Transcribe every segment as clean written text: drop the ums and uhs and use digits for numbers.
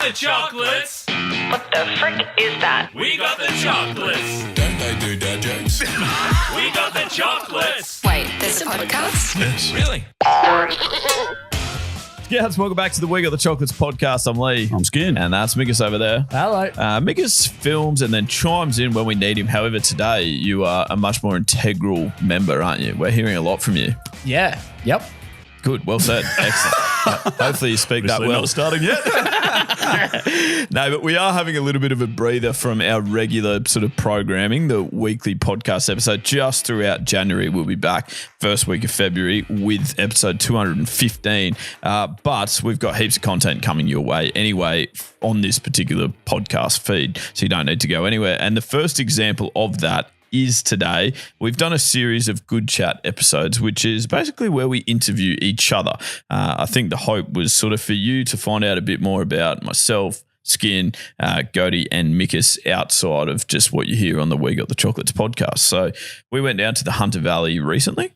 the chocolates. What the frick is that? We got the chocolates. Don't they do dad jokes? We got the chocolates. Wait, there's a podcast? Yes. Really? Scouts, welcome back to the We Got the Chocolates podcast. I'm Lee. I'm Skin. And that's Mickus over there. Hello. Mickus films and then chimes in when we need him. However, today you are a much more integral member, aren't you? We're hearing a lot from you. Yeah. Yep. Good. Well said. Excellent. Hopefully you speak that well. Not starting yet. No, but we are having a little bit of a breather from our regular sort of programming, the weekly podcast episode. Just throughout January, we'll be back first week of February with episode 215. But we've got heaps of content coming your way anyway on this particular podcast feed, so you don't need to go anywhere. And the first example of that is today. We've done a series of Good Chat episodes, which is basically where we interview each other. I think the hope was sort of for you to find out a bit more about myself, Skin, Gode and Mickus outside of just what you hear on the We Got the Chocolates podcast. So we went down to the Hunter Valley recently.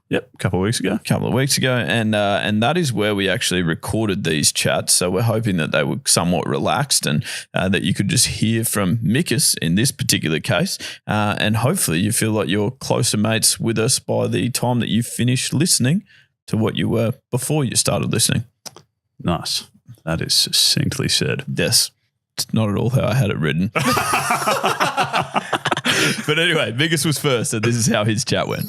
Yep. A couple of weeks ago. And that is where we actually recorded these chats. So we're hoping that they were somewhat relaxed and that you could just hear from Mickus in this particular case. And hopefully you feel like you're closer mates with us by the time that you finish listening to what you were before you started listening. Nice. That is succinctly said. Yes. It's not at all how I had it written. But anyway, Mickus was first, and this is how his chat went.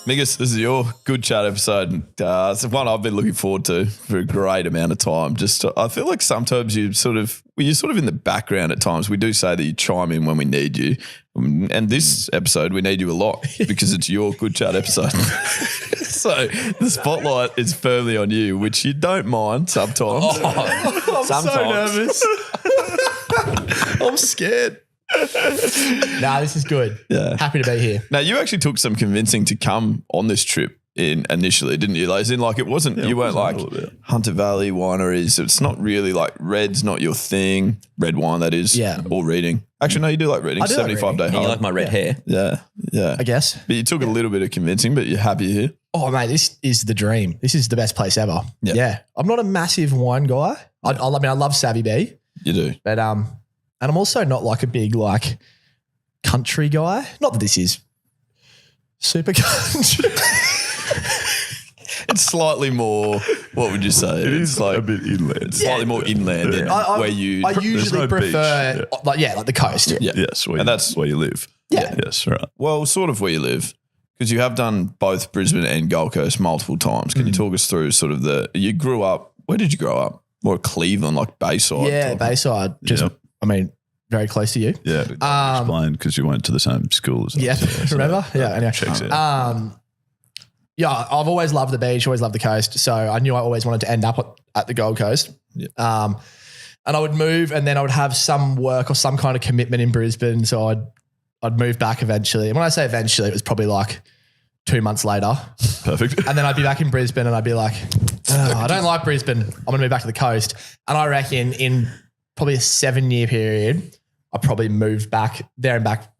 Mickus, this is your Good Chat episode. It's one I've been looking forward to for a great amount of time. I feel like sometimes you're sort of in the background at times. We do say that you chime in when we need you. And this episode, we need you a lot because it's your Good Chat episode. So the spotlight is firmly on you, which you don't mind sometimes. I'm Sometimes. so nervous. I'm scared. Nah, this is good. Yeah. Happy to be here. Now, you actually took some convincing to come on this trip initially, didn't you? As in, like, it wasn't, you weren't like Hunter Valley wineries. It's not really like red's not your thing. Red wine, that is. Yeah. Or reading. Actually, no, you do like reading. I do like 75 day reading. hard. You like my red hair? Yeah. Yeah. I guess. But you took a little bit of convincing, but you're happy here. Oh, mate, this is the dream. This is the best place ever. Yeah. Yeah. I'm not a massive wine guy. I love Savvy B. You do. But, and I'm also not like a big, like, country guy. Not that this is super country. It's slightly more, what would you say? It is like a bit inland. Slightly more inland than I where you. I usually no prefer, beach. like the coast. Yeah. Yes. And that's where you live. Yeah. Yes. Right. Well, sort of where you live, because you have done both Brisbane and Gold Coast multiple times. Can you talk us through sort of you grew up, where did you grow up? More Cleveland, like Bayside? Yeah, Bayside. Just, Yep. I mean, very close to you. Yeah. Explain because you went to the same school as us. Yeah, So remember? Yeah, anyway. Checks out. Yeah, I've always loved the beach, always loved the coast. So I knew I always wanted to end up at the Gold Coast. Yeah. And I would move and then I would have some work or some kind of commitment in Brisbane. So I'd move back eventually. And when I say eventually, it was probably like 2 months later. Perfect. And then I'd be back in Brisbane and I'd be like, oh, I don't like Brisbane. I'm going to move back to the coast. And I reckon in probably a 7-year period, I probably moved back there and back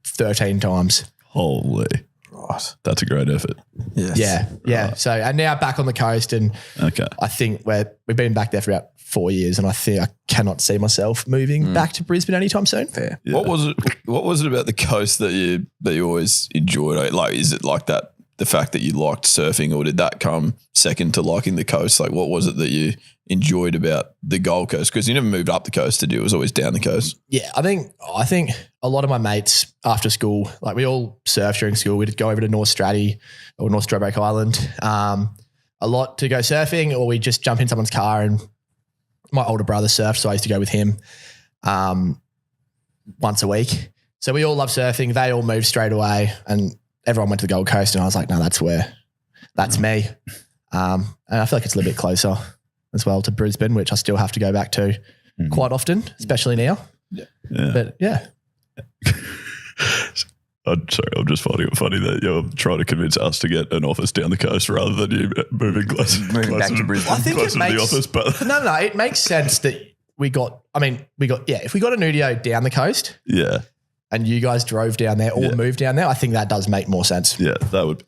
13 times. Holy. Right. That's a great effort. Yes. Yeah. Yeah. So, and now back on the coast and Okay. I think we've been back there for about 4 years and I think I cannot see myself moving back to Brisbane anytime soon. Fair. Yeah. What was it about the coast that you always enjoyed? Like, is it like that, the fact that you liked surfing, or did that come second to liking the coast? Like, what was it that you enjoyed about the Gold Coast? Because you never moved up the coast, did you? It was always down the coast. Yeah. I think a lot of my mates after school, like we all surfed during school. We'd go over to North Stradbroke Island a lot to go surfing, or we'd just jump in someone's car, and my older brother surfed, so I used to go with him once a week. So we all love surfing. They all moved straight away and everyone went to the Gold Coast, and I was like, no, that's me. And I feel like it's a little bit closer as well to Brisbane, which I still have to go back to quite often, especially now. Yeah. But yeah. I'm sorry, I'm just finding it funny that you're trying to convince us to get an office down the coast rather than you moving closer back to Brisbane. I think closer it makes, to the office. But no, it makes sense that if we got a Nudio down the coast yeah, and you guys drove down there or Yeah. moved down there, I think that does make more sense. yeah, that would.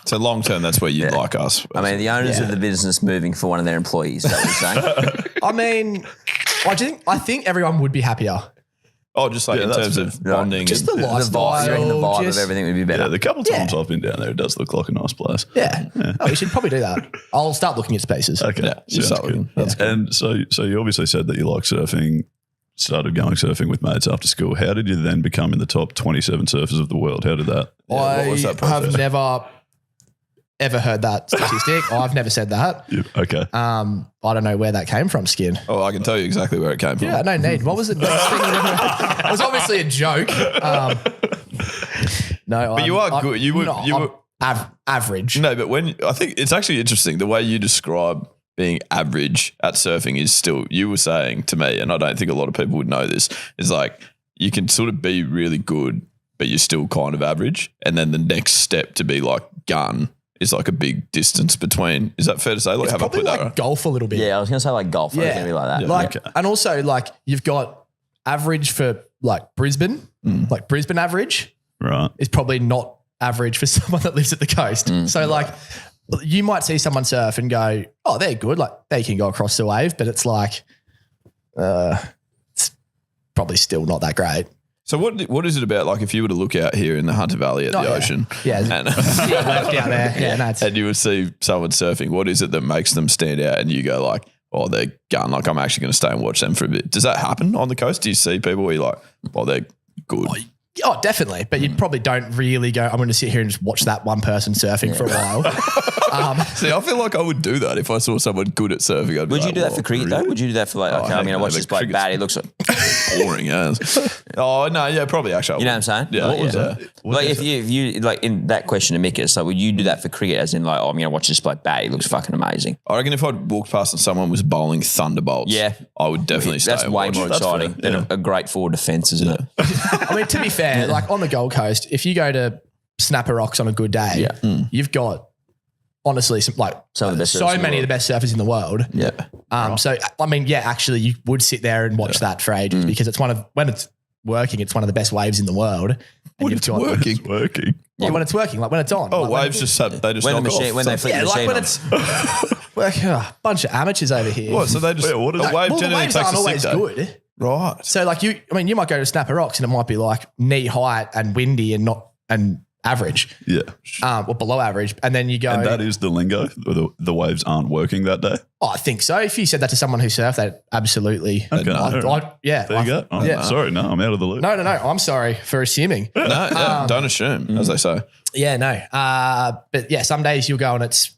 So long term, that's where you'd like us. I mean, the owners of the business moving for one of their employees. Is that what you're saying? I mean, I think everyone would be happier. Oh, just like in terms of bonding. Just the The lifestyle. vibe, the vibe just- of everything would be better. Yeah, the couple times I've been down there, it does look like a nice place. Yeah. Oh, you should probably do that. I'll start looking at spaces. Okay. Yeah, you sounds start good. looking. That's And so you obviously said that you like surfing, started going surfing with mates after school. How did you then become in the top 27 surfers of the world? How did that? I what was that process? have never ever heard that statistic. I've never said that. Okay. I don't know where that came from, Skin. Oh, I can tell you exactly where it came from. Yeah, no need. What was it? It was obviously a joke. No, But you are good. You were average. No, but I think it's actually interesting the way you describe being average at surfing is still, you were saying to me, and I don't think a lot of people would know this, is like you can sort of be really good, but you're still kind of average. And then the next step to be like gun is like a big distance between. Is that fair to say? Like, It's have I probably put that like right? golf a little bit. Yeah, I was going to say like golf. Yeah. It's going to be like that. Like, okay. and also like you've got average for like Brisbane, like Brisbane average Right. is probably not average for someone that lives at the coast. So like you might see someone surf and go, oh, they're good. Like they can go across the wave, but it's like, it's probably still not that great. So what is it about, like if you were to look out here in the Hunter Valley at the ocean Yeah. and, Down there. Yeah, no, it's, and you would see someone surfing, what is it that makes them stand out and you go like, oh, they're gun, like I'm actually going to stay and watch them for a bit. Does that happen on the coast? Do you see people where you're like, oh, they're good? oh, definitely. But you probably don't really go, I'm going to sit here and just watch that one person surfing for a while. See, I feel like I would do that if I saw someone good at surfing. I'd be Would you like, do that well, for cricket though? Would you do that for like, okay, I'm going to watch this bloke bat. He looks like, boring as. Oh, no, yeah, probably actually. you know what I'm saying? Yeah. What was yeah. that? What Like is if you like in that question to Mickus, like would you do that for cricket as in like, oh, I'm going to watch this bloke bat. He looks fucking amazing. I reckon if I'd walked past and someone was bowling thunderbolts, Yeah. I would definitely stay That's and way watch. more That's exciting fair. than a great forward defence, isn't it? I mean, to be fair, like on the Gold Coast, if you go to Snapper Rocks on a good day, you've got honestly some Some of the best so surfers in the many of the world. best surfers in the world. Yeah. So I mean, yeah, actually, you would sit there and watch that for ages because it's when it's working, it's one of the best waves in the world. And When it's working. It's working. Yeah, when it's working, like when it's on. Oh, like when waves just have, they just When the knock machine, off. when they So- flip the yeah, like machine when on. it's like a bunch of amateurs over here. What? So they just, Yeah, what is a it? wave Well, the generally waves takes aren't a always sick day. good. Right. So like you might go to Snapper Rocks and it might be like knee height and windy and not and average, Yeah. or below average, and then you go. And that is the lingo. The waves aren't working that day. Oh, I think so. If you said that to someone who surfed, that absolutely. Okay. Yeah. There you go. Oh, yeah. Sorry, no, I'm out of the loop. No. I'm sorry for assuming. No, yeah, don't assume, as they say. Yeah, no. But yeah, some days you'll go and it's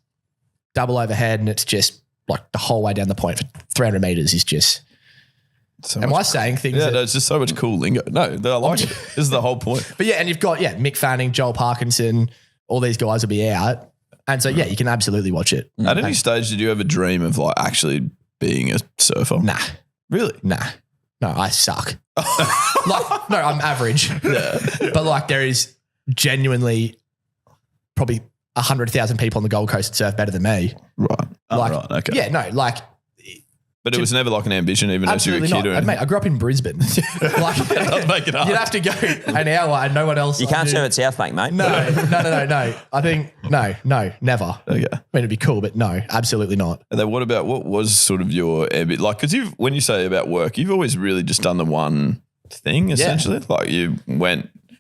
double overhead and it's just like the whole way down the point for 300 meters is just. So Am much I saying things? Yeah, that- there's just so much cool lingo. No, I like it. This is the whole point. But yeah, and you've got Mick Fanning, Joel Parkinson, all these guys will be out, and so yeah, you can absolutely watch it. At any stage, did you ever dream of like actually being a surfer? Nah, Really? no, I suck. Like, no, I'm average. Yeah, but like there is genuinely probably 100,000 people on the Gold Coast that surf better than me. Right. Oh, Like, right, okay. yeah, no, like. But it was never like an ambition, even as you were a Absolutely kid or not. anything. Mate, I grew up in Brisbane. Like, Doesn't make it hard. you'd have to go an hour and no one else. You can't knew. serve at South Bank, mate. No. I think no, never. Okay. I mean, it'd be cool, but no, absolutely not. And then what was sort of your ambit? Like, because when you say about work, you've always really just done the one thing essentially. Like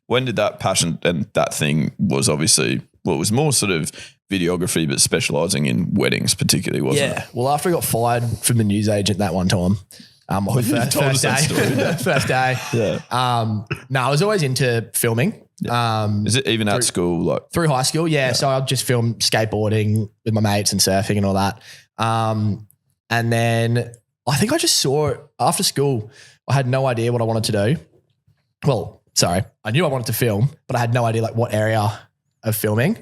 when did that passion and that thing was obviously, well, it was more sort of videography, but specialising in weddings particularly, wasn't it? Yeah. Well, after I got fired from the newsagent that one time, first day, first day. Yeah. No, I was always into filming. Is it even at school? Like, Through high school, yeah. So I'd just film skateboarding with my mates and surfing and all that. And then I think I just saw it after school. I had no idea what I wanted to do. Well, sorry, I knew I wanted to film, but I had no idea like what area of filming.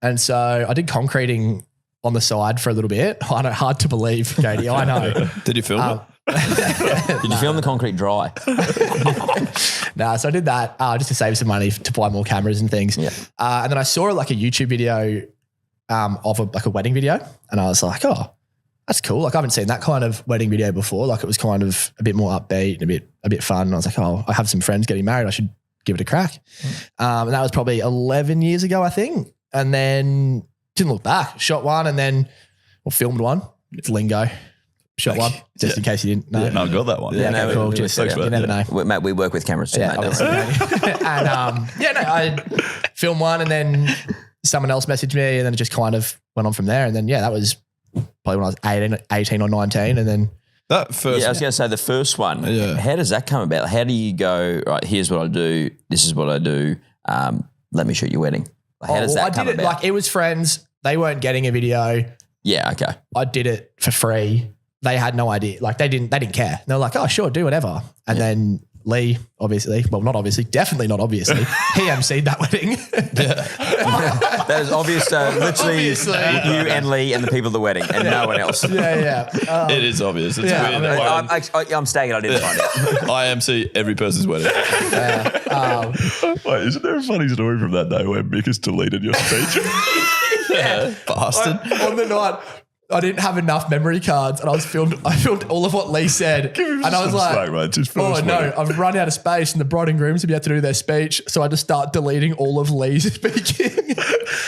And so I did concreting on the side for a little bit. I know, hard to believe, Katie. I know. did you film it? Did you film the concrete dry? No, so I did that just to save some money to buy more cameras and things. Yeah. And then I saw like a YouTube video of a wedding video, and I was like, oh, that's cool. Like I haven't seen that kind of wedding video before. Like it was kind of a bit more upbeat and a bit fun. And I was like, oh, I have some friends getting married. I should give it a crack. And that was probably 11 years ago, I think. And then didn't look back. Shot one and then filmed one. It's lingo. Shot one, just in case you didn't know. No, I got that one. Yeah, okay, cool. Just, you never know. Mate, we work with cameras too, Yeah, mate. obviously. And I filmed one and then someone else messaged me and then it just kind of went on from there. And then, that was probably when I was 18 or 19. And then That first, I was going to say the first one. Yeah. How does that come about? How do you go, right, here's what I do, this is what I do, let me shoot your wedding? How does that come I did it about? like it was friends. They weren't getting a video. Yeah, okay. I did it for free. They had no idea. Like they didn't care. They were like, oh, sure, do whatever. And then Lee, obviously, well, not obviously, definitely not obviously, he emceed that wedding. That is obvious. Literally, Obviously. you and Lee and the people at the wedding, and no one else. Yeah. it is obvious. It's Yeah, weird. I mean- I'm staying. I didn't find it. I MC every person's wedding. Wait, isn't there a funny story from that day where Mickus deleted your speech? Bastard. On the night, I didn't have enough memory cards, and I filmed all of what Lee said, and I was like, slack, mate. It's his "Oh first no, wedding. I've run out of space, and the bride and grooms have yet to do their speech." So I just start deleting all of Lee's speaking.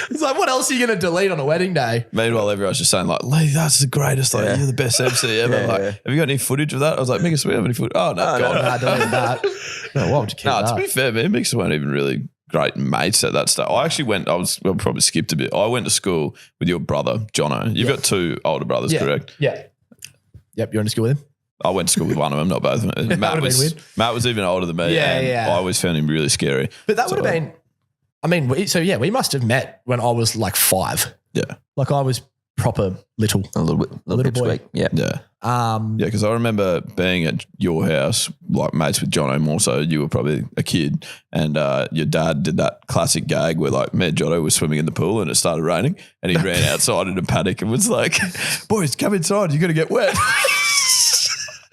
It's like, what else are you going to delete on a wedding day? Meanwhile, everyone's just saying like, Lee, that's the greatest. Like, you're the best MC ever. Yeah, like, yeah. have you got any footage of that? I was like, Mickus, we have any footage? Oh, no, God. No, I deleted that. No, why would you keep No, that? to be fair, me and Mickus weren't even really great mates at that stage. I actually went, well, probably skipped a bit. I went to school with your brother, Jono. You've got two older brothers, correct? Yeah. Yep, you went to school with him? I went to school with one of them, not both of them. Matt would've been weird. was even older than me. Yeah, and yeah. I always found him really scary. But that would have been, I mean, we must have met when I was like 5. Yeah. Like I was proper little. A little bit boy. sweet. Yeah. Yeah. Yeah, because I remember being at your house, like mates with Jono more so. You were probably a kid, and your dad did that classic gag where like me and Jono were swimming in the pool and it started raining, and he ran outside in a panic and was like, "Boys, come inside! You're gonna get wet."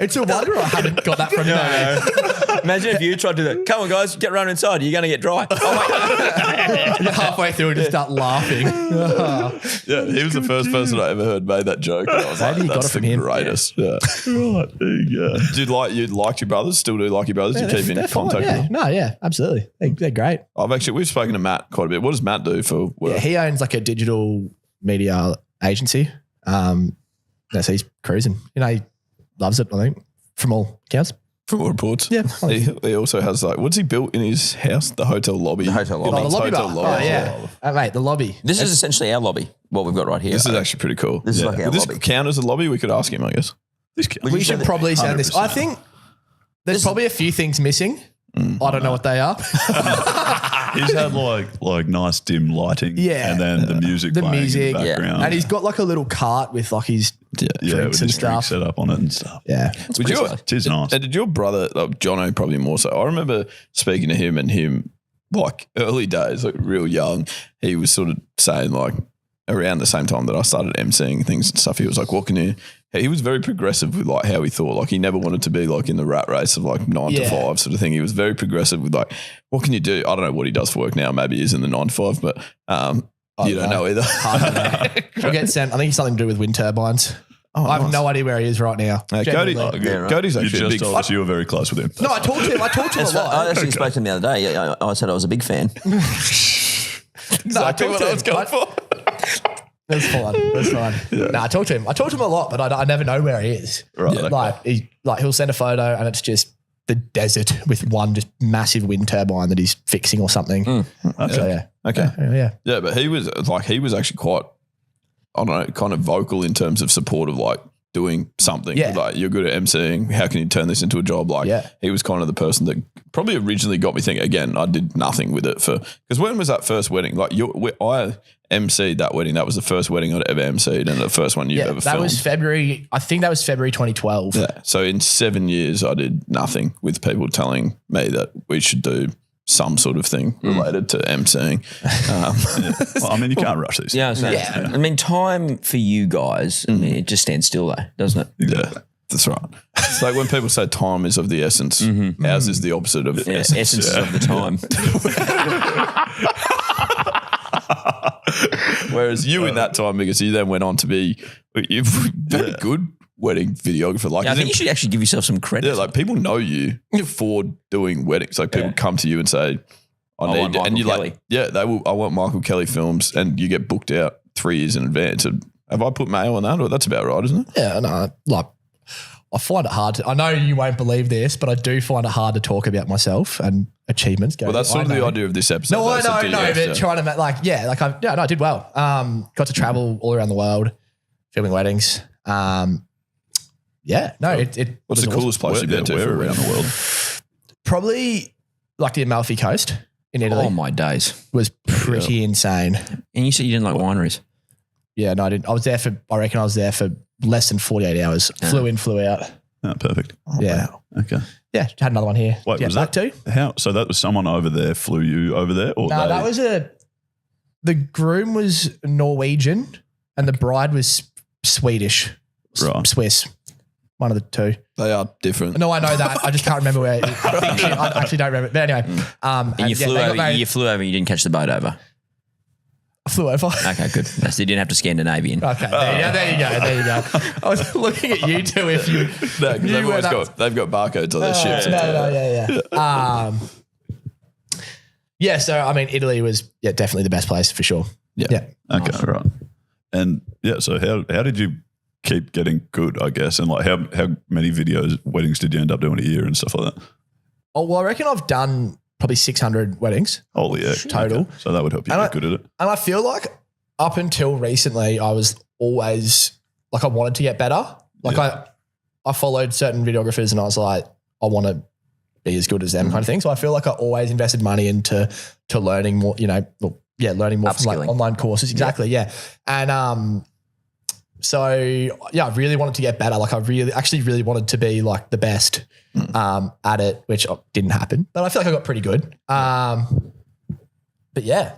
It's a wonder I haven't got that from you. Imagine if you tried to do that. Come on, guys, get running inside. You're going to get dry. Oh, You're halfway through and just start laughing. Yeah, he was the first person I ever heard made that joke. And I was Maybe like, you got that's it from the him. greatest. Yeah. Right, there you go. You liked your brothers? Still do like your brothers? Do you keep in They're fine, contact with them? No, yeah, absolutely. They're great. We've spoken to Matt quite a bit. What does Matt do for work? Yeah, he owns like a digital media agency. So he's cruising. You know, he loves it, I think, from all accounts. From all reports. Yeah. He also has like, what's he built in his house? The hotel lobby. The hotel lobby. Oh, the lobby Hotel bar. lobby. Oh, yeah. Mate, the lobby. This is essentially our lobby, what we've got right here. This is actually pretty cool. This is like our Would this lobby. count as a lobby? We could ask him, I guess. We should probably send this. 100%. I think there's probably a few things missing. I don't know what they are. He's had like nice dim lighting. Yeah. And then the music The playing music. in the Yeah. background. And he's got like a little cart with like his yeah, drinks with and his drink stuff. set up on it and stuff. Yeah. Would you? It is nice. And did your brother, like Jono, probably more so? I remember speaking to him and him like early days, like real young. He was sort of saying like around the same time that I started emceeing things and stuff. He was like, "What can you?" He was very progressive with like how he thought. Like he never wanted to be like in the rat race of like 9 to 5 sort of thing. He was very progressive with like, what can you do? I don't know what he does for work now. Maybe he's in the 9 to 5, but you don't know either. I'll get sent. I think it's something to do with wind turbines. I have no idea where he is right now. Cody, Genuinely. Yeah, right. Cody's You actually a just big told us you were very close with him. No, I talked to him. I talked to him a I lot. actually spoke to him the other day. I said I was a big fan. No, I Exactly talked what to I him. was going for. That's fine. That's fine. No, I talked to him. I talked to him a lot, but I never know where he is. Right, okay. He'll send a photo and it's just the desert with one just massive wind turbine that he's fixing or something. Okay. So yeah. Okay. Yeah. Yeah, but he was actually quite, I don't know, kind of vocal in terms of support of like doing something. Yeah. Like you're good at emceeing. How can you turn this into a job? Like Yeah. he was kind of the person that probably originally got me thinking. Again, I did nothing with it because when was that first wedding? Like I emceed that wedding. That was the first wedding I'd ever emceed and the first one you've Yeah. ever That filmed. was February. I think that was February 2012. Yeah. So in 7 years, I did nothing with people telling me that we should do some sort of thing related to emceeing. Well, I mean, you can't rush these. Yeah, so, I mean, time for you guys, I mean, it just stands still though, doesn't it? Yeah, that's right. It's like when people say time is of the essence, ours is the opposite of Yeah, essence. essences of the time. Whereas you in that time, because you then went on to be very good wedding videographer. Like, Yeah, I think isn't- you should actually give yourself some credit. yeah, like people know you for doing weddings. Like people come to you and say, I want need, Michael and you're Kelly. like, yeah, they will. I want Michael Kelly films, and you get booked out 3 years in advance. And have I put mail on that? Or that's about right, isn't it? Yeah, no, like I find it hard. I know you won't believe this, but I do find it hard to talk about myself and achievements. Well, that's sort of the idea of this episode. No, I though, so do know, you have but to- trying to I did well. Got to travel all around the world, filming weddings. Yeah, no, it What's was the awesome. coolest place you've been to where for a around wedding? the world? Probably like the Amalfi Coast in Italy Oh my days! was pretty insane. And you said you didn't like wineries. Yeah, no, I didn't. I reckon I was there for less than 48 hours. Flew in, flew out. Oh, perfect. Yeah. Okay. Yeah, had another one here. Wait, Yeah, was back that to? how? So that was someone over there flew you over there, or No, they, that was the groom was Norwegian and the bride was Swedish, Right. Swiss. One of the two. They are different. No, I know that. I just can't remember where. I actually don't remember. But anyway, And you flew they got over. married- You flew over. You didn't catch the boat over. I flew over. Okay, good. So you didn't have to Scandinavian. Okay, there you go. I was looking at you two if you. No, 'cause you they've were always that- they've got barcodes on their ships. Yeah. Yeah. So I mean, Italy was definitely the best place for sure. Yeah. okay, right. And yeah, so how did you keep getting good? I guess, and like how many weddings did you end up doing a year and stuff like that? Oh well, I reckon I've done probably 600 weddings. Holy heck, Total. Okay. So that would help you And get good at it. And I feel like up until recently, I was always like I wanted to get better. Like I followed certain videographers and I was like, I want to be as good as them kind of thing. So I feel like I always invested money into learning more, learning more from like Upskilling. online courses. Exactly. Yeah. And so yeah, I really wanted to get better. Like I really wanted to be like the best at it, which didn't happen. But I feel like I got pretty good. But yeah.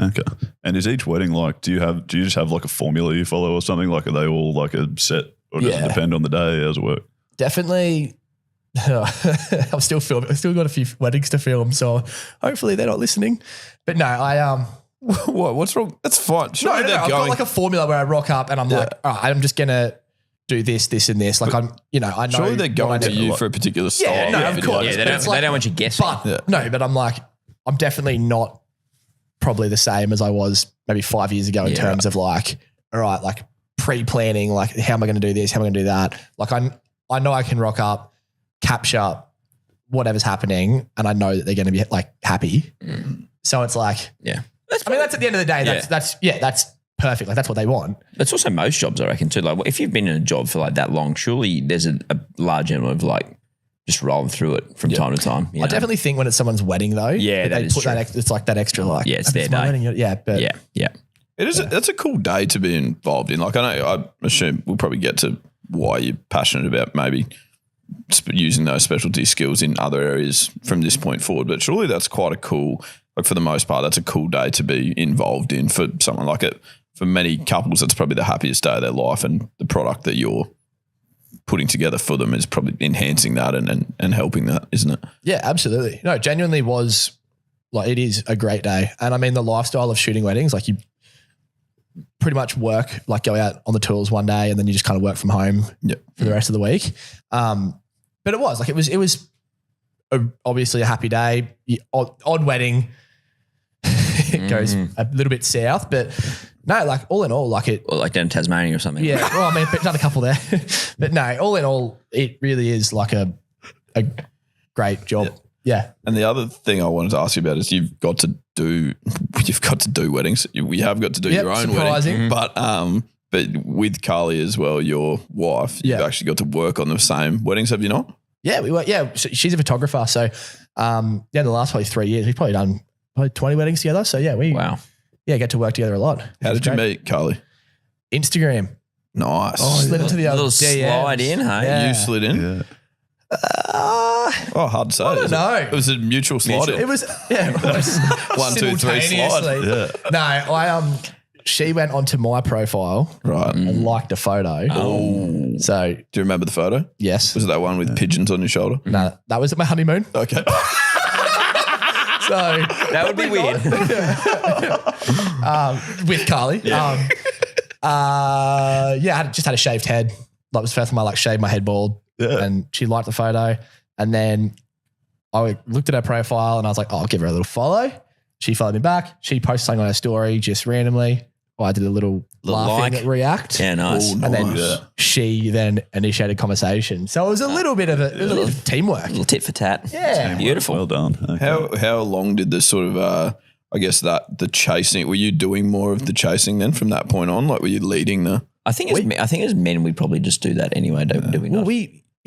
Okay. And is each wedding like? Do you just have like a formula you follow or something? Like, are they all like a set, or does it depend on the day? How's it work? Definitely. I'm still filming. I've still got a few weddings to film, so hopefully they're not listening. But no, What? What's wrong? That's fine. Surely they're I've going. got like a formula where I rock up and I'm like, all right, I'm just gonna do this, this, and this. Like I know. surely they're going what I to do. you for a particular style. Yeah, no, of video. course. Yeah, But they don't. it's like- They don't want you guessing. But no, but I'm like, I'm definitely not probably the same as I was maybe 5 years ago in terms of like, all right, like pre-planning, like how am I going to do this? How am I going to do that? Like I know I can rock up, capture whatever's happening, and I know that they're going to be like happy. So it's like, yeah. I mean, that's at the end of the day. That's perfect. Like that's what they want. That's also most jobs, I reckon, too. Like, if you've been in a job for like that long, surely there's a large element of like just rolling through it from time to time. you I know? definitely think when it's someone's wedding though, Yeah, that is true. it's like that extra like, Yeah, it's if their my day. wedding, yeah, but Yeah. It is. That's a cool day to be involved in. Like I assume we'll probably get to why you're passionate about maybe using those specialty skills in other areas from this point forward. But surely that's quite a cool. Like for the most part, that's a cool day to be involved in for someone like it. For many couples, that's probably the happiest day of their life, and the product that you're putting together for them is probably enhancing that and helping that, isn't it? Yeah, absolutely. No, it genuinely was like, it is a great day. And I mean, the lifestyle of shooting weddings, like you pretty much work, like go out on the tools one day and then you just kind of work from home for the rest of the week. But it was like, it was obviously a happy day, odd wedding. It goes a little bit south, but no, like all in all, like it, Or like down in Tasmania or something. yeah. Well, I mean, but done a couple there, but no, all in all, it really is like a great job. Yeah. And the other thing I wanted to ask you about is you've got to do weddings. We have got to do Yep, your own surprising. wedding, but with Carly as well, your wife, you've Yeah. actually got to work on the same weddings, have you not? Yeah, we were. Yeah, she's a photographer. So, the last probably 3 years, we've probably done 20 weddings together. So yeah, Wow. get to work together a lot. How did you Great. meet Carly? Instagram. Nice. Slid into the A little old DMs. slide in, hey? Yeah. You slid in? Yeah. Hard to say. I don't know. It was a mutual slide in. It was it was 1, 2, 3 slide. simultaneously. Yeah. No, I she went onto my profile Right. and liked a photo. Oh. So Do you remember the photo? yes, Was it that one with pigeons on your shoulder? no, that was at my honeymoon. Okay. So That would be weird. with Carly. I just had a shaved head. Like, it was the first time I like shaved my head bald, Yeah. and she liked the photo. And then I looked at her profile and I was like, oh, I'll give her a little follow. She followed me back. She posted something on her story just randomly. I did a little laughing react. Yeah, nice. And then she then initiated conversation. So it was a little bit of teamwork. A little tit for tat. Yeah. Beautiful. Well done. Okay. How long did the sort of I guess the chasing? Were you doing more of the chasing then from that point on? Like, were you leading the? I think as men, we probably just do that anyway, do we not? Well,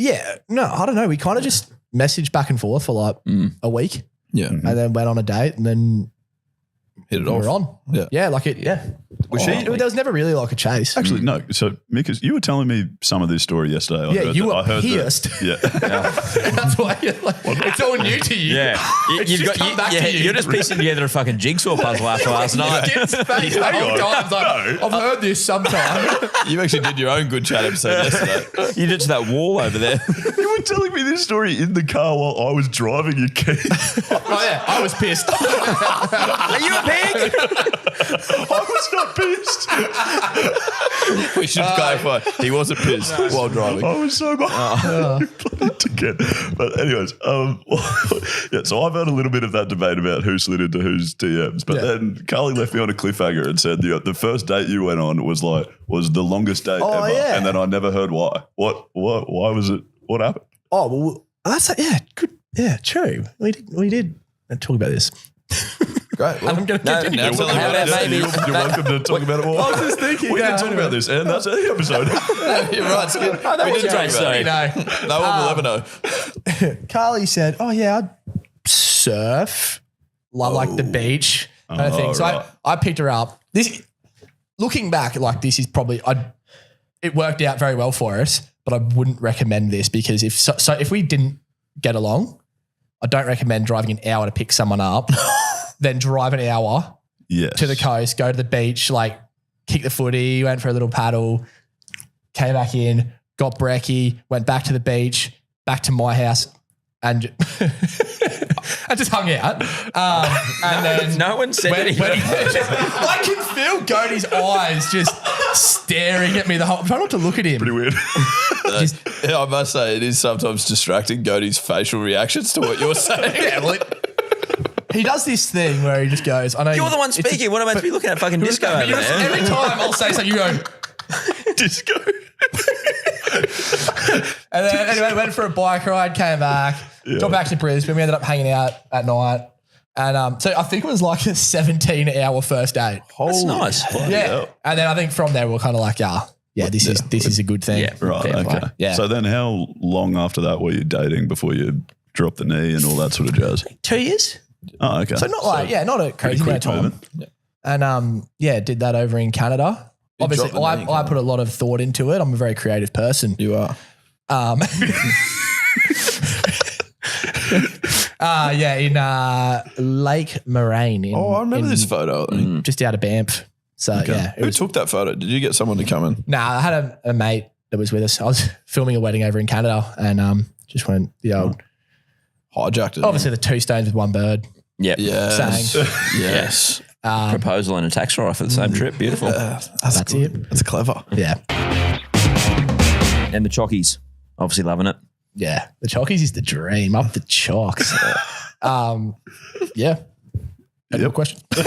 I don't know. We kind of just messaged back and forth for like a week. Yeah, And then went on a date and then hit it we off. were on. Yeah. Yeah, like it, yeah. There was never really like a chase. Actually, no. So, Mickus, you were telling me some of this story yesterday. I Yeah, heard you that- were I heard pierced. That, yeah. That's why you're like, it's all new to you. Yeah. It's just come back to you. You're just piecing together a fucking jigsaw puzzle after last night. Skip's face the whole time. It's like, I've heard this sometime. You actually did your own good chat episode yesterday. You did to that wall over there. You were telling me this story in the car while I was driving your Keith. Oh yeah, I was pissed. Are you a pig? I was not pissed. We should clarify. He wasn't pissed while driving. I was so mad. But anyways, yeah. So I've heard a little bit of that debate about who slid into whose DMs, but then Carly left me on a cliffhanger and said the first date you went on was the longest date ever, yeah. and then I never heard why. What? Why was it? What happened? Oh well, that's good. Yeah, true. We did talk about this. Great. Well, I'm going to continue. now tell How everyone about else. maybe- You're welcome to talk about it more. I was just thinking. We didn't talk about this, and that's the episode. You're right, Skip. We didn't talk about it. No. No one will ever know. Carly said, "Oh yeah, I'd surf, like the beach kind of thing." So right. I picked her up. This, looking back, like this is probably it worked out very well for us, but I wouldn't recommend this because if we didn't get along, I don't recommend driving an hour to pick someone up, then drive an hour Yes. to the coast, go to the beach, like kick the footy, went for a little paddle, came back in, got brekkie, went back to the beach, back to my house, and I just hung out. And then No one said anything. I can feel Gode's eyes just staring at me the whole. I'm trying not to look at him. Pretty weird. Yeah, I must say it is sometimes distracting Gode's facial reactions to what you're saying. Yeah, well, he does this thing where he just goes, I know You're the one speaking. What am I to be looking at? Fucking disco over there. Every time I'll say something, you go, Disco. and then anyway, went for a bike ride, came back, got back to Brisbane. We ended up hanging out at night. And so I think it was like a 17-hour first date. That's nice. Yeah. And then I think from there, we're kind of like, this is a good thing. Yeah. Right. Fair play. Okay. Yeah. So then, how long after that were you dating before you dropped the knee and all that sort of jazz? 2 years. Oh, okay. So not not a crazy amount of time. movement. And did that over in Canada. Obviously, dropped the knee in I put a lot of thought into it. I'm a very creative person. You are. In Lake Moraine. I remember this photo. Just out of Banff. So it Who was. took that photo? Did you get someone to come in? Nah, I had a mate that was with us. I was filming a wedding over in Canada, and just went the old. Hijacked it. Obviously, the two stones with one bird. Yep. Yes. Saying. Yes. Proposal and a tax write for the same trip. Beautiful. That's good. it. That's clever. Yeah. And the chockies, obviously loving it. Yeah. The Chockies is the dream. Up the chocks. Yeah. Yep. Question. No,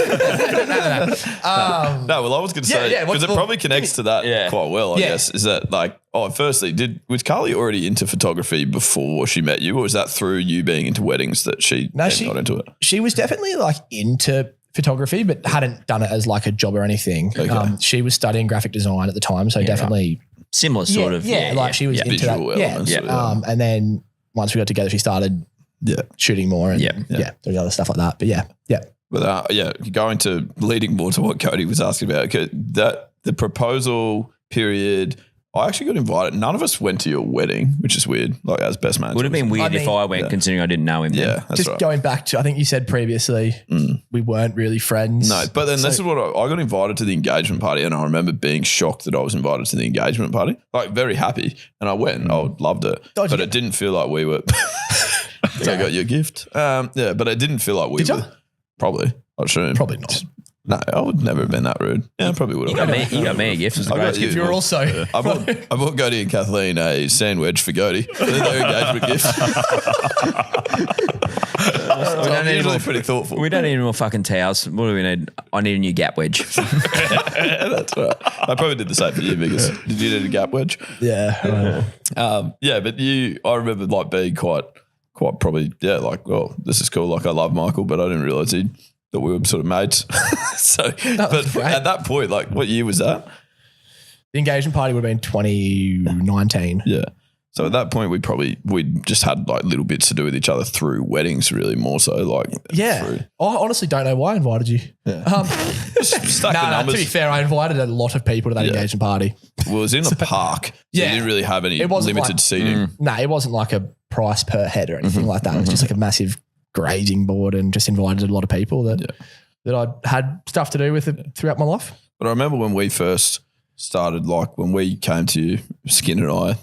well, I was going to say, yeah, because it probably connects to that quite well, I Yeah. guess, is that like, firstly, was Carly already into photography before she met you, or was that through you being into weddings that she got into it? She was definitely like into photography, but hadn't done it as like a job or anything. Okay. She was studying graphic design at the time, so definitely Similar sort of. like she was into Visual that. elements. Yeah. And then once we got together, she started shooting more and doing other stuff like that. But yeah. But going to leading more to what Cody was asking about, that the proposal period, I actually got invited. None of us went to your wedding, which is weird. Like as best man, Would have been weird if I went, considering I didn't know him. Yeah, then. that's Just right. going back to, I think you said previously, we weren't really friends. No, but then this is what I got invited to the engagement party, and I remember being shocked that I was invited to the engagement party. Like very happy, and I went and I loved it, but it didn't feel like we were. I got your gift. But it didn't feel like we Did ya? were. Probably, I assume. Probably not. No, I would never have been that rude. Yeah, I probably would You have. got me a gift. It was a I great got you. gift. You're also I bought Gode and Kathleen a sandwich for Gode for their engagement gift. So I'm usually pretty thoughtful. We don't need any more fucking towels. What do we need? I need a new gap wedge. That's right. I probably did the same for you because did you need a gap wedge? yeah. Yeah, but I remember like being quite probably, yeah, like, well, this is cool. Like I love Michael, but I didn't realise that we were sort of mates. So, but great. at that point, like what year was that? The engagement party would have been 2019. Yeah. So at that point, we just had like little bits to do with each other through weddings, really more so. Like Yeah. through, I honestly don't know why I invited you. stack the No, numbers. to be fair, I invited a lot of people to that engagement party. Well, it was in a park, so Yeah. you didn't really have any It wasn't limited like- seating. No, it wasn't like a price per head or anything like that. It was just like a massive grazing board and just invited a lot of people that I had stuff to do with it throughout my life. But I remember when we first started, like when we came to you, Skin and I,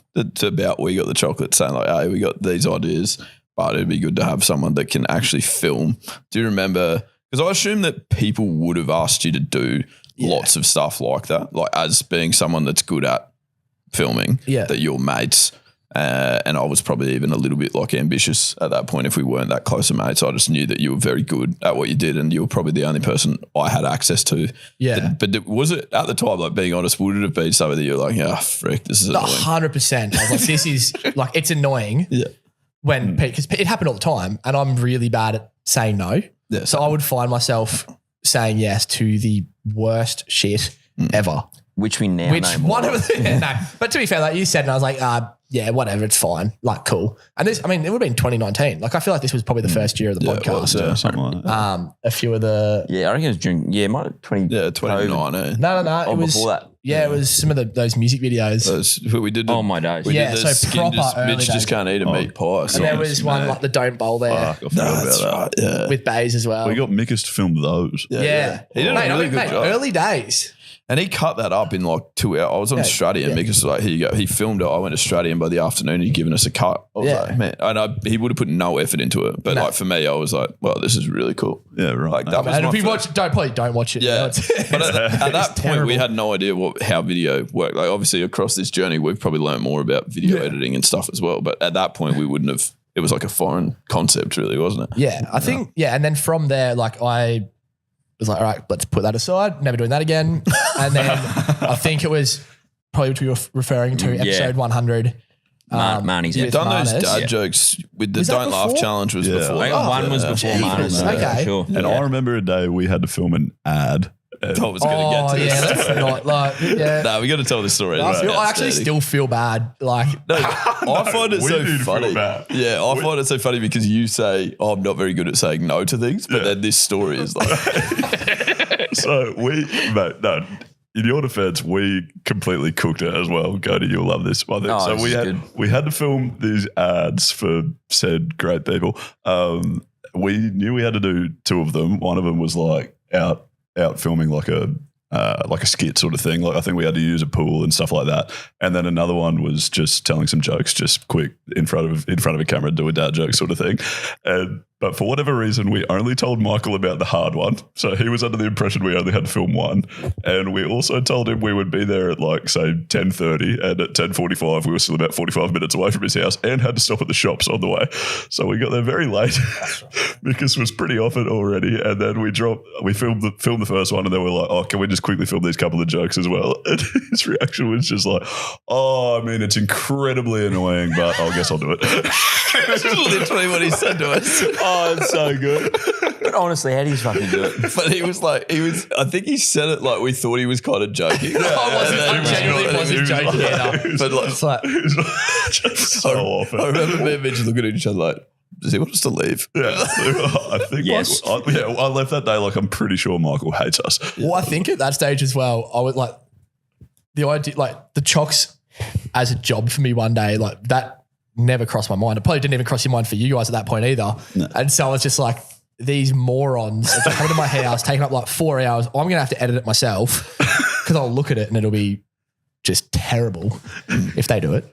we got the chocolate saying like, hey, we got these ideas, but it'd be good to have someone that can actually film. Do you remember? Because I assume that people would have asked you to do lots of stuff like that, like as being someone that's good at filming, that your mates. And I was probably even a little bit like ambitious at that point if we weren't that close of mates. I just knew that you were very good at what you did and you were probably the only person I had access to. Yeah. But was it at the time, like being honest, would it have been something that you're like, oh, frick, this is annoying? 100%. I was like, this is like, it's annoying when, because it happened all the time and I'm really bad at saying no. Yeah, So I would find myself saying yes to the worst shit ever. Which we now know more. One of the, no, but to be fair, like you said, and I was like, yeah, whatever, it's fine. Like, cool. And this, I mean, it would have been 2019. Like, I feel like this was probably the first year of the podcast. It was, Something like that. A few of the, Yeah, I reckon it was during, might have 20. Yeah, 2019. no, Oh, it was, before that. yeah, it was some of those music videos. We did. Oh, my days. We Yeah, did the so skin proper early Mitch days. just can't eat a meat pie. And there was one like the Don't Bowl there Fuck, I forgot That's about that. right. Yeah. with Bays as well. We got Mickus to film those. yeah. He did a really good job. Early days. And he cut that up in like 2 hours. I was on Australia and Mickus was like, here you go. He filmed it. I went to Australia and by the afternoon he'd given us a cut. I was like, man, and he would have put no effort into it. But like for me, I was like, well, this is really cool. Yeah, right. Like that was And my if you first- watch, don't watch it. Yeah, You know, but at that point, we terrible. had no idea how video worked. Like, obviously, across this journey, we've probably learned more about video editing and stuff as well. But at that point, we wouldn't have. It was like a foreign concept, really, wasn't it? Yeah, I think, and then from there, like I was like, all right, let's put that aside, never doing that again. And then I think it was probably what you were referring to, episode 100. Marnie's yeah, yeah. Done those Marnus. dad jokes with the Was that Don't Laugh before? challenge was Yeah. before. I think one was before Jesus. Marnie's. Okay. Sure. And I remember a day we had to film an ad. I was going to Oh, get to yeah, this. that's not like, yeah. No, we got to tell this story. I actually still feel bad. Like, I find it we so need to funny. feel bad. Yeah, I find it so funny because you say, oh, I'm not very good at saying no to things, but then this story is like, So in your defense, we completely cooked it as well. Gode, you'll love this. I think. Oh, So this is good. we had to film these ads for said great people. We knew we had to do 2 of them. One of them was like out filming like a skit sort of thing. Like I think we had to use a pool and stuff like that. And then another one was just telling some jokes, just quick in front of a camera, do a dad joke sort of thing. But for whatever reason, we only told Michael about the hard one. So he was under the impression we only had to film one. And we also told him we would be there at like, say, 10:30. And at 10:45, we were still about 45 minutes away from his house and had to stop at the shops on the way. So we got there very late. Mickus was pretty off it already. And then we filmed the first one. And then we're like, oh, can we just quickly film these couple of jokes as well? And his reaction was just like, oh, I mean, it's incredibly annoying, but I guess I'll do it. that's literally what he said to us. Oh, it's so good. But honestly, how do you fucking do it? But I think he said it like we thought he was kind of joking. I genuinely wasn't joking either. But like, It's like, So often. I remember me and Mitch looking at each other like, does he want us to leave? Yeah, I think Yes. I left that day like I'm pretty sure Michael hates us. well, I think at that stage as well, I was like, the idea, like the chocks as a job for me one day, like that never crossed my mind. It probably didn't even cross your mind for you guys at that point either. No. And so I was just like, these morons are coming to my house, taking up like 4 hours. I'm going to have to edit it myself because I'll look at it and it'll be just terrible if they do it.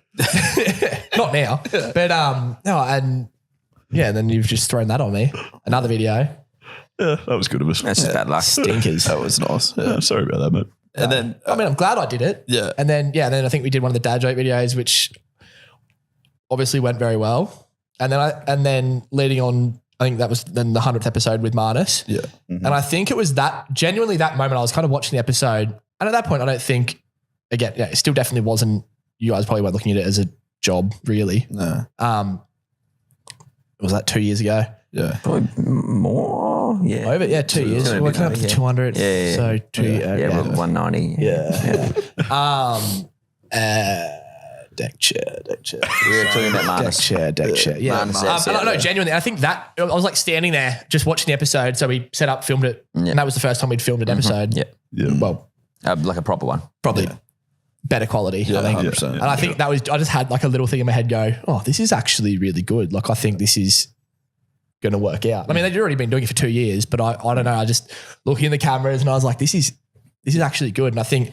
Not now, but no, and yeah, then you've just thrown that on me. Another video. Yeah, that was good of us. That's just bad luck. Stinkers. That was nice. Yeah. Yeah, sorry about that, mate. And then, I mean, I'm glad I did it. Yeah. And then I think we did one of the dad joke videos, which obviously went very well. And then leading on, I think that was then the 100th episode with Marnus. yeah. And I think it was genuinely that moment I was kind of watching the episode. And at that point, I don't think, again, it still definitely wasn't, you guys probably weren't looking at it as a job really. No. Was that 2 years ago? Yeah. Probably more. Yeah. Over, 2 years. It's gonna We're be working up to yeah. 200. Yeah. So 2 years. Yeah, 190. Deck chair. We were talking about Marnus. Deck chair. Yeah. Marnus, No, genuinely. I think that I was like standing there just watching the episode. So we set up, filmed it. Yeah. And that was the first time we'd filmed an episode. Yeah. Yeah. Well, Like a proper one. probably better quality. Yeah, I think. 100%. And I think that was, I just had like a little thing in my head go, oh, this is actually really good. Like I think this is going to work out. I mean, they'd already been doing it for 2 years, but I don't know. I just looking in the cameras and I was like, this is actually good. And I think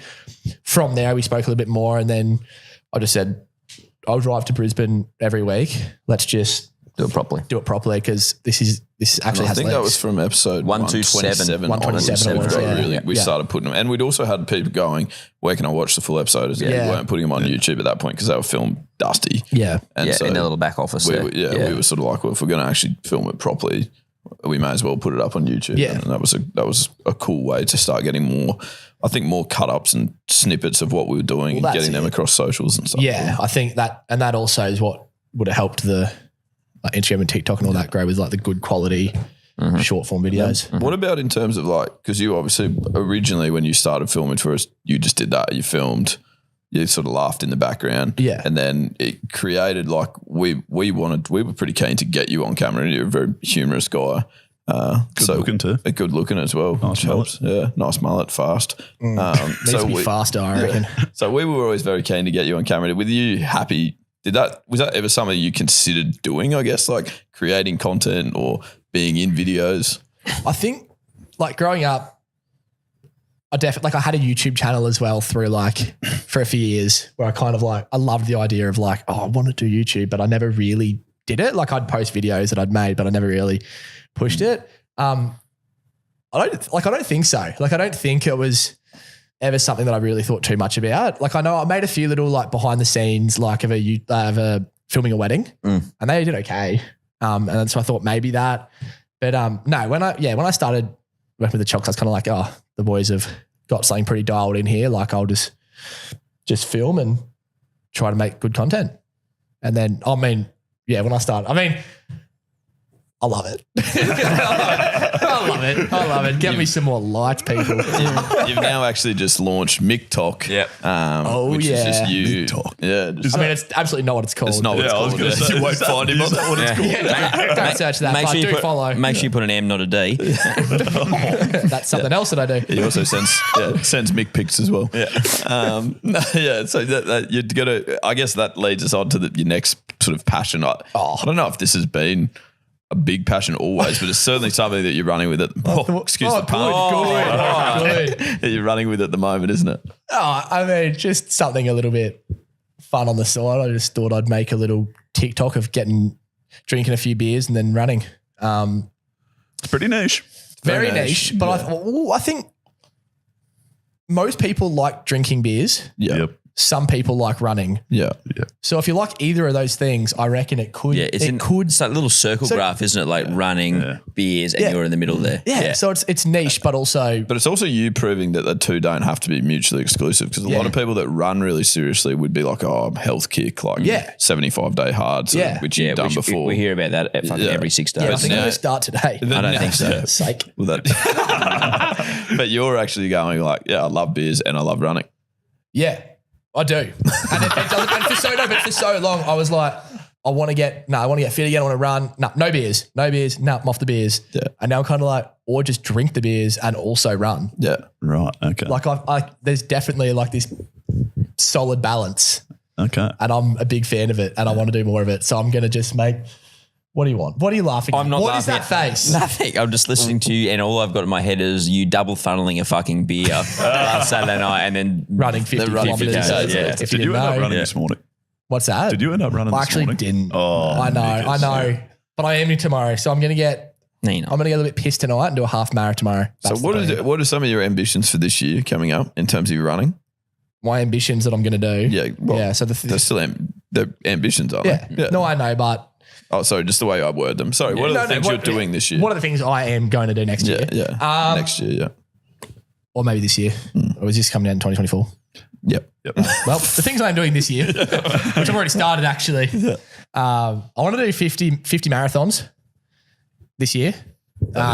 from there we spoke a little bit more and then I just said, I'll drive to Brisbane every week. Let's just Do it properly. do it properly because this actually I has think that legs. was from episode 127. 127 onwards. it was, yeah. Really, we Yeah. started putting them, and we'd also had people going, "Where can I watch the full episode?" As if Yeah. we weren't putting them on YouTube at that point because they were filmed dusty. Yeah. And Yeah, so in their little back office. we there. were, we were sort of like, well, if we're going to actually film it properly, we may as well put it up on YouTube. Yeah. And that was a cool way to start getting more cut ups and snippets of what we were doing and that's getting them it. across socials and stuff. Yeah, I think that also is what would have helped the like Instagram and TikTok and all that grow with like the good quality short form videos. What about in terms of like, because you obviously originally when you started filming for us, you just did that. You filmed, you sort of laughed in the background. Yeah. And then it created like, we were pretty keen to get you on camera and you're a very humorous guy. Good looking too. Good looking as well. Nice which helps. Yeah. Nice mullet, fast. Needs to be faster, I reckon. So we were always very keen to get you on camera. With you happy, was that ever something you considered doing, I guess, like creating content or being in videos? I think like growing up, I had a YouTube channel as well through like for a few years where I kind of like, I loved the idea of like, oh, I want to do YouTube, but I never really did it. Like I'd post videos that I'd made, but I never really pushed it. I don't think so. Like, I don't think it was ever something that I really thought too much about. Like I know I made a few little like behind the scenes, like of a filming a wedding and they did okay. And so I thought maybe that, but no, when I started working with the Chocks, I was kind of like, oh, the boys have got something pretty dialed in here. Like I'll just film and try to make good content. And then, I mean, yeah, when I started, I love it. I love it. Get me some more likes, people. You've now actually just launched MicTalk. Yep. Which is just you. MicTalk. Yeah. Just, It's absolutely not what it's called. it's not what it's I was called. going to say, You won't find him on is that what it's called? Yeah, don't search that. But I do follow. Make sure you put an M, not a D. That's something else that I do. He also sends Mick pics as well. Yeah. So that you're gonna. I guess that leads us on to your next sort of passion. I don't know if this has been a big passion always, but it's certainly something that you're running with at excuse the pun. Good. That you're running with at the moment, isn't it? Just something a little bit fun on the side. I just thought I'd make a little TikTok of drinking a few beers and then running. It's pretty niche. Very niche, but I think most people like drinking beers. Yeah. Yep. Some people like running. Yeah. So if you like either of those things, I reckon it could. Yeah, it's that little circle graph, isn't it? Like running, beers, and you're in the middle there. Yeah. So it's niche, but also. But it's also you proving that the two don't have to be mutually exclusive because a lot of people that run really seriously would be like, oh, I'm health kick, like 75-day hard, which you've done before. We hear about that at fucking every 6 days. Yeah, I think I'm going to start today. I don't think so. Sake. Well, but you're actually going like, yeah, I love beers and I love running. Yeah, I do. And for so long, I was like, I want to get fit again. I want to run. No beers. No, I'm off the beers. Yeah. And now I'm kind of like, or just drink the beers and also run. Yeah. Right. Okay. Like there's definitely like this solid balance Okay. and I'm a big fan of it and I want to do more of it. So I'm going to just make, what do you want? What are you laughing at? I'm not What is laughing that at- face? Nothing. I'm just listening to you, and all I've got in my head is you double funneling a fucking beer last Saturday night, and then Running 50 kilometers. Ks, yeah. If Did you you didn't end up know. running this morning? What's that? Did you end up running I this actually morning? didn't. Oh, I know. Mickus. But I am in tomorrow. So I'm going to get No, you're not. I'm going to get a little bit pissed tonight and do a half marathon tomorrow. So what are some of your ambitions for this year coming up in terms of your running? My ambitions that I'm going to do. Yeah. Well, yeah. So they're still they're ambitions, aren't yeah. they? Yeah. No, I know, but. Oh, sorry, just the way I word them. Sorry, what are the things you're doing this year? What are the things I am going to do next year? Yeah. Next year, yeah. Or maybe this year. Or is this coming out in 2024? Yep. Well, the things I'm doing this year, which I've already started actually. I want to do 50 marathons this year.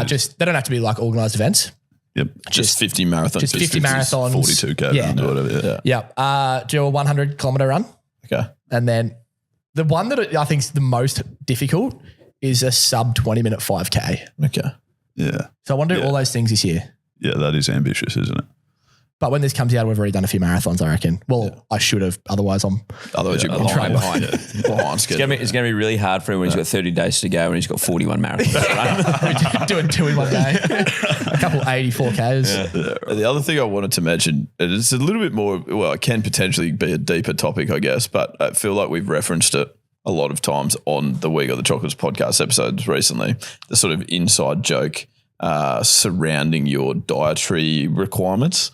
Just they don't have to be like organised events. Yep. Just 50 marathons. Just 50 marathons. 42K Yeah. or whatever. Yeah. Yeah. Do a 100 kilometer run. Okay. And then the one that I think is the most difficult is a sub 20-minute 5K. Okay. Yeah. So I want to do all those things this year. Yeah, that is ambitious, isn't it? But when this comes out, we've already done a few marathons, I reckon. Well, I should have. Otherwise, Otherwise, you're behind. behind It's schedule. going to be really hard for him when he's got 30 days to go and he's got 41 marathons to run. doing 2 in one day. A couple 84Ks. The other thing I wanted to mention, it's a little bit more, well, it can potentially be a deeper topic, I guess, but I feel like we've referenced it a lot of times on the We Got the Chocolates podcast episodes recently, the sort of inside joke surrounding your dietary requirements.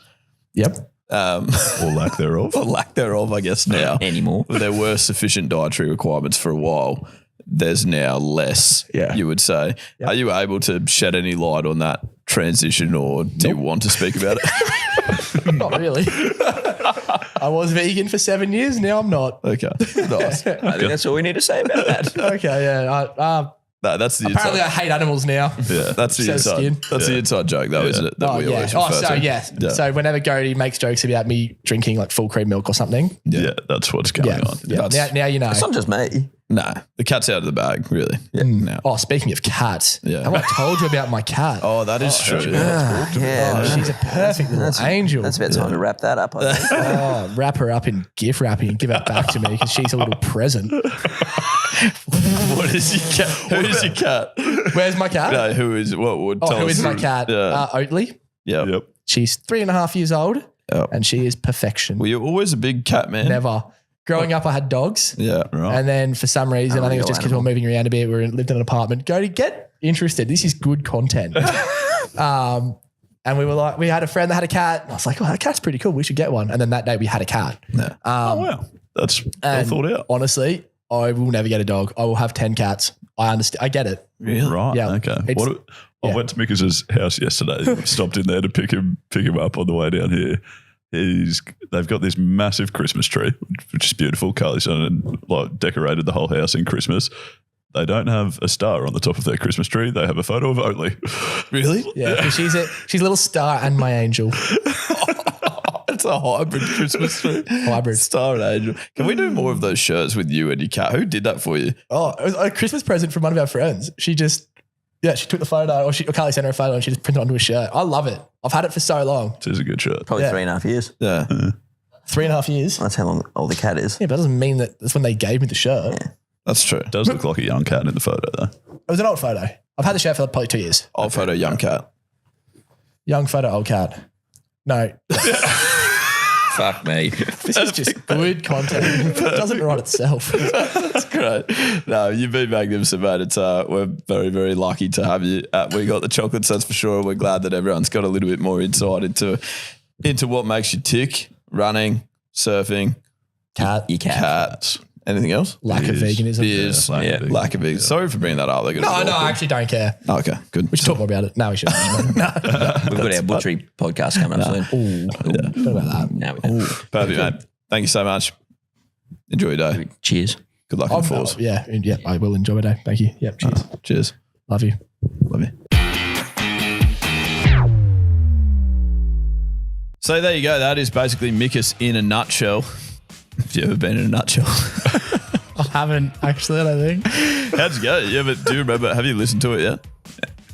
Yep. Or lack thereof. Or lack thereof, I guess now. Anymore. There were sufficient dietary requirements for a while. There's now less, you would say. Are you able to shed any light on that transition or do you want to speak about it? Not really. I was vegan for 7 years. Now I'm not. Okay. Nice. I think that's all we need to say about that. Okay. Yeah. No, that's the Apparently, I inside. hate animals now. Yeah, that's the Says inside. skin. That's the inside joke, though, isn't it? That we always refer so to. yes. So whenever Gode makes jokes about me drinking like full cream milk or something, Yeah, that's what's going on. yeah. Now you know. It's not just me. No, the cat's out of the bag, really. Yeah. No. Oh, speaking of cats, Yeah. have I told you about my cat? Oh, that is true. She's a perfect little angel. That's about time to wrap that up, I think. Oh, wrap her up in gift wrapping and give her back to me because she's a little present. What is your cat? Who is your cat? Where's my cat? No, who is what would tell who us is my cat? Yeah. Oatly. Yeah. Yep. She's 3.5 years old Yep. and she is perfection. Were you always a big cat man? Never. Growing up, I had dogs. Yeah. Right. And then for some reason, I think it was just because we were moving around a bit. We lived in an apartment. Gode, get interested. This is good content. And we were like, we had a friend that had a cat. And I was like, oh, that cat's pretty cool. We should get one. And then that day we had a cat. Yeah. Oh, wow. That's well And thought out. honestly, I will never get a dog. I will have 10 cats. I understand. I get it. Really? Right. Yeah. Okay. It's- I went to Mickus's house yesterday. Stopped in there to pick him up on the way down here. They've got this massive Christmas tree, which is beautiful. Carly's done and like decorated the whole house in Christmas. They don't have a star on the top of their Christmas tree. They have a photo of Oatly. Really? Yeah. 'Cause she's a little star and my angel. It's a hybrid Christmas tree. Hybrid. Star and angel. Can we do more of those shirts with you and your cat? Who did that for you? Oh, it was a Christmas present from one of our friends. She took the photo or Carly sent her a photo and she just printed it onto a shirt. I love it. I've had it for so long. It is a good shirt. Probably Yeah. 3.5 years. Yeah. 3.5 years. That's how long old the cat is. Yeah, but that doesn't mean that that's when they gave me the shirt. Yeah. That's true. It does look like a young cat in the photo, though. It was an old photo. I've had the shirt for probably 2 years. Old photo, young cat. Young photo, old cat. No, Fuck me. this is just good content. It doesn't write itself. That's great. No, you've been magnificent, mate. It's we're very, very lucky to have you. We got the chocolates, that's for sure. We're glad that everyone's got a little bit more insight into what makes you tick. Running, surfing, Cat. Your cat. cats. Anything else? Lack of Beers. veganism. Beers. lack of veganism. Lack of beers. Sorry for bringing that up. No, I actually don't care. Okay, good. We should talk more about it. No, we shouldn't. We've got our butchery podcast coming up soon. What about that? No, we don't. Perfect, mate. Thank you so much. Enjoy your day. Cheers. Good luck in fours. Yeah, I will enjoy my day. Thank you. Yep, cheers. Cheers. Love you. Love you. So there you go. That is basically Mickus in a nutshell. Have you ever been in a nutshell? I haven't actually, I don't think. How'd you go? Have you listened to it yet?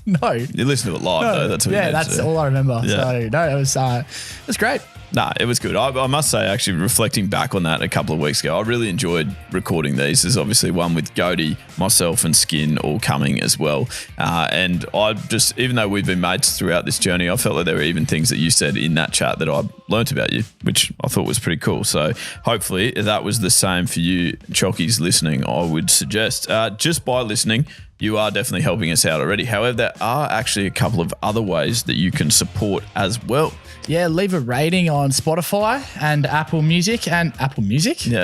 No. You listened to it live though. That's what you Yeah, meant that's to. all I remember. Yeah. So, no, it was great. Nah, it was good. I must say, actually, reflecting back on that a couple of weeks ago, I really enjoyed recording these. There's obviously one with Gode, myself, and Skin all coming as well. And I just, even though we've been mates throughout this journey, I felt like there were even things that you said in that chat that I learnt about you, which I thought was pretty cool. So hopefully that was the same for you, Chockies listening, I would suggest. Just by listening, you are definitely helping us out already. However, there are actually a couple of other ways that you can support as well. Yeah, leave a rating on Spotify and Apple Music. Yeah,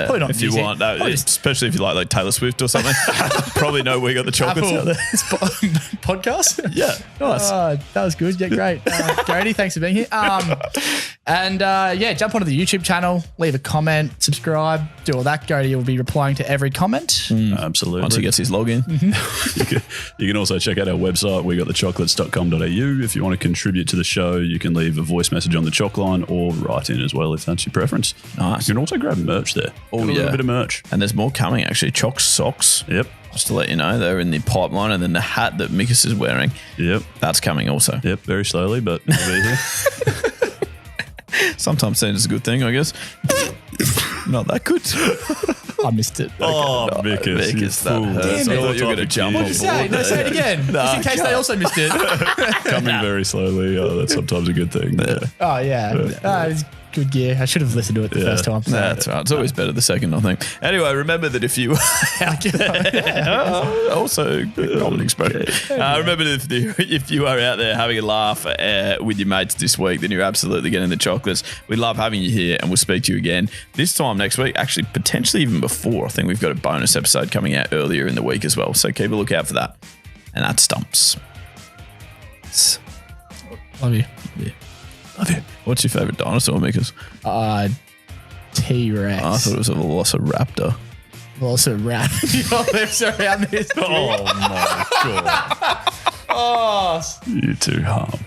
Probably not if music. you want that, especially if you like Taylor Swift or something. Probably know we got the chocolates Apple out there. podcast. Yeah, nice. That was good. Yeah, great. Grady, thanks for being here. Jump onto the YouTube channel, leave a comment, subscribe, do all that. Grady will be replying to every comment. Absolutely. Once he gets his login. You can also check out our website, wegotthechocolates.com.au. If you want to contribute to the show, you can leave a voice message on the Choc line or write in as well if that's your preference. Nice. You can also grab merch there. Oh, Got a yeah. little bit of merch. And there's more coming, actually. Choc socks. Yep. Just to let you know, they're in the pipeline. And then the hat that Mickus is wearing, Yep. that's coming also. Yep. Very slowly, but we'll be here. Sometimes seen as a good thing, I guess. Not that good. I missed it. Oh, Mickus, you Mickus, that fool. hurts. That's I all thought you were type going to of jump on kid. board. Say it again. Just in case they also missed it. Coming very slowly. That's sometimes a good thing. Yeah. Oh, yeah. It's good gear. I should have listened to it the first time. So. That's right. It's always better the second, I think. Anyway, remember that if you also a common expression. Remember that if you are out there having a laugh with your mates this week, then you're absolutely getting the chocolates. We love having you here, and we'll speak to you again this time next week. Actually, potentially even before. I think we've got a bonus episode coming out earlier in the week as well. So keep a lookout for that. And that stumps. Love you. Love you. What's your favourite dinosaur, Mickus? T-Rex. I thought it was a velociraptor. Also rap. Your lips around this. Oh, my God. Oh. You too, harm.